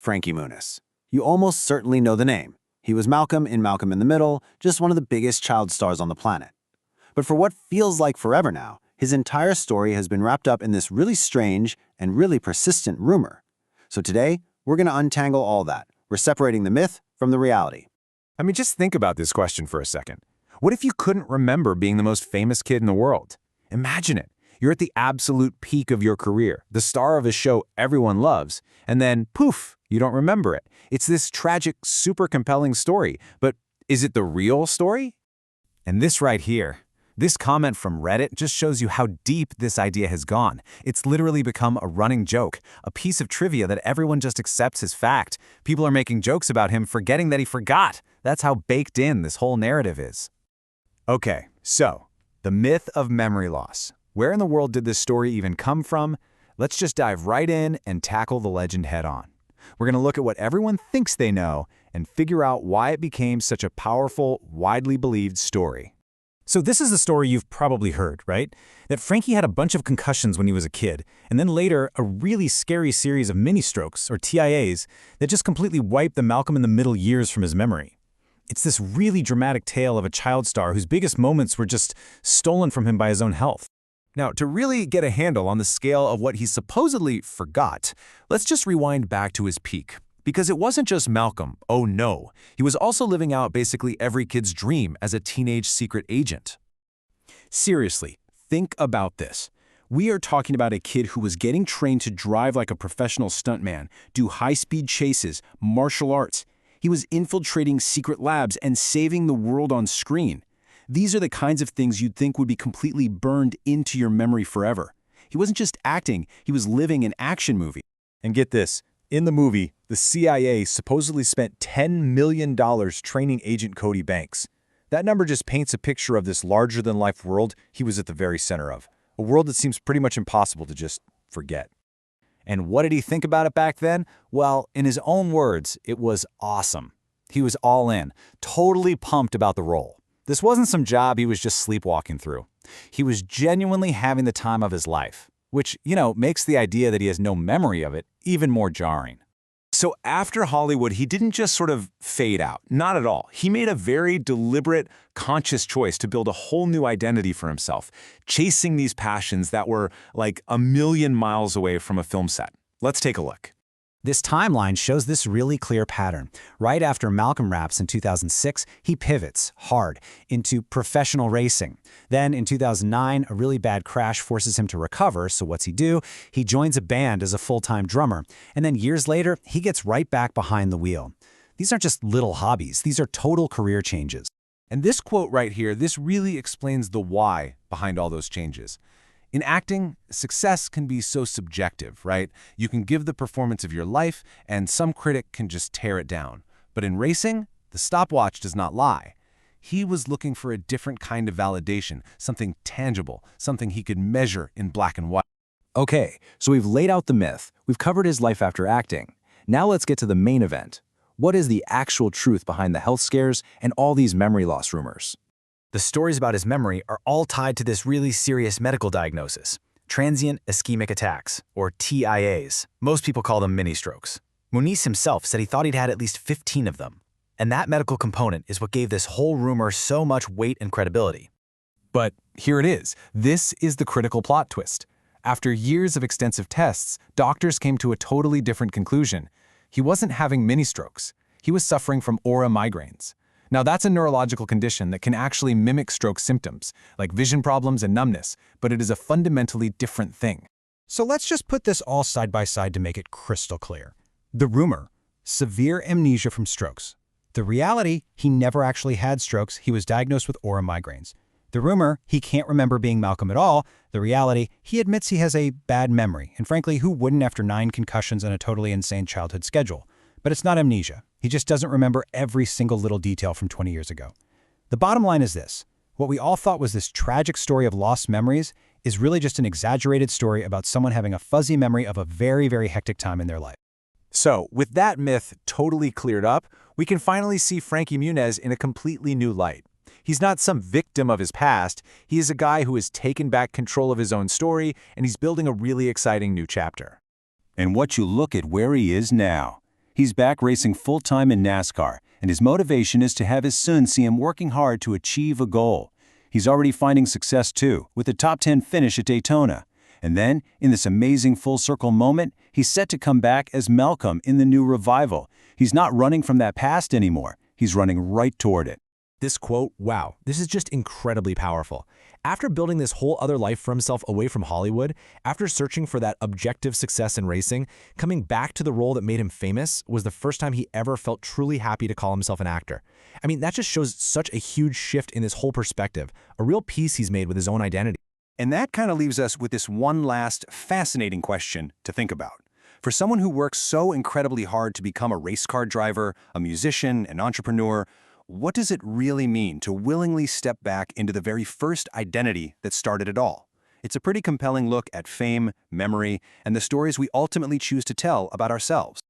Frankie Muniz. You almost certainly know the name. He was Malcolm in Malcolm in the Middle, just one of the biggest child stars on the planet. But for what feels like forever now, his entire story has been wrapped up in this really strange and really persistent rumor. So today, we're going to untangle all that. We're separating the myth from the reality. I mean, just think about this question for a second. What if you couldn't remember being the most famous kid in the world? Imagine it. You're at the absolute peak of your career, the star of a show everyone loves, and then, poof, you don't remember it. It's this tragic, super compelling story, but is it the real story? And this right here, this comment from Reddit just shows you how deep this idea has gone. It's literally become a running joke, a piece of trivia that everyone just accepts as fact. People are making jokes about him, forgetting that he forgot. That's how baked in this whole narrative is. Okay, so, the myth of memory loss. Where in the world did this story even come from? Let's just dive right in and tackle the legend head-on. We're going to look at what everyone thinks they know and figure out why it became such a powerful, widely believed story. So this is the story you've probably heard, right? That Frankie had a bunch of concussions when he was a kid, and then later a really scary series of mini-strokes, or TIAs, that just completely wiped the Malcolm in the Middle years from his memory. It's this really dramatic tale of a child star whose biggest moments were just stolen from him by his own health. Now, to really get a handle on the scale of what he supposedly forgot, let's just rewind back to his peak. Because it wasn't just Malcolm, oh no, he was also living out basically every kid's dream as a teenage secret agent. Seriously, think about this. We are talking about a kid who was getting trained to drive like a professional stuntman, do high-speed chases, martial arts. He was infiltrating secret labs and saving the world on screen. These are the kinds of things you'd think would be completely burned into your memory forever. He wasn't just acting, he was living an action movie. And get this, in the movie, the CIA supposedly spent $10 million training Agent Cody Banks. That number just paints a picture of this larger-than-life world he was at the very center of, a world that seems pretty much impossible to just forget. And what did he think about it back then? Well, in his own words, it was awesome. He was all in, totally pumped about the role. This wasn't some job he was just sleepwalking through. He was genuinely having the time of his life, which, makes the idea that he has no memory of it even more jarring. So after Hollywood, he didn't just sort of fade out. Not at all. He made a very deliberate, conscious choice to build a whole new identity for himself, chasing these passions that were like a million miles away from a film set. Let's take a look. This timeline shows this really clear pattern. Right after Malcolm wraps in 2006, he pivots hard into professional racing. Then in 2009, a really bad crash forces him to recover, so what's he do? He joins a band as a full-time drummer, and then years later, he gets right back behind the wheel. These aren't just little hobbies, these are total career changes. And this quote right here, this really explains the why behind all those changes. In acting, success can be so subjective, right? You can give the performance of your life, and some critic can just tear it down. But in racing, the stopwatch does not lie. He was looking for a different kind of validation, something tangible, something he could measure in black and white. Okay, so we've laid out the myth. We've covered his life after acting. Now let's get to the main event. What is the actual truth behind the health scares and all these memory loss rumors? The stories about his memory are all tied to this really serious medical diagnosis, transient ischemic attacks, or TIAs. Most people call them mini-strokes. Muniz himself said he thought he'd had at least 15 of them. And that medical component is what gave this whole rumor so much weight and credibility. But here it is. This is the critical plot twist. After years of extensive tests, doctors came to a totally different conclusion. He wasn't having mini-strokes. He was suffering from aura migraines. Now, that's a neurological condition that can actually mimic stroke symptoms, like vision problems and numbness, but it is a fundamentally different thing. So let's just put this all side by side to make it crystal clear. The rumor, severe amnesia from strokes. The reality, he never actually had strokes, he was diagnosed with aura migraines. The rumor, he can't remember being Malcolm at all. The reality, he admits he has a bad memory, and frankly, who wouldn't after 9 concussions and a totally insane childhood schedule? But it's not amnesia. He just doesn't remember every single little detail from 20 years ago. The bottom line is this. What we all thought was this tragic story of lost memories is really just an exaggerated story about someone having a fuzzy memory of a very, very hectic time in their life. So, with that myth totally cleared up, we can finally see Frankie Muniz in a completely new light. He's not some victim of his past. He is a guy who has taken back control of his own story, and he's building a really exciting new chapter. And what you look at where he is now. He's back racing full-time in NASCAR, and his motivation is to have his son see him working hard to achieve a goal. He's already finding success too, with a top 10 finish at Daytona. And then, in this amazing full-circle moment, he's set to come back as Malcolm in the new revival. He's not running from that past anymore. He's running right toward it. This quote, wow, this is just incredibly powerful. After building this whole other life for himself away from Hollywood, after searching for that objective success in racing, coming back to the role that made him famous was the first time he ever felt truly happy to call himself an actor. I mean, that just shows such a huge shift in his whole perspective, a real peace he's made with his own identity. And that kind of leaves us with this one last fascinating question to think about. For someone who works so incredibly hard to become a race car driver, a musician, an entrepreneur, what does it really mean to willingly step back into the very first identity that started it all? It's a pretty compelling look at fame, memory, and the stories we ultimately choose to tell about ourselves.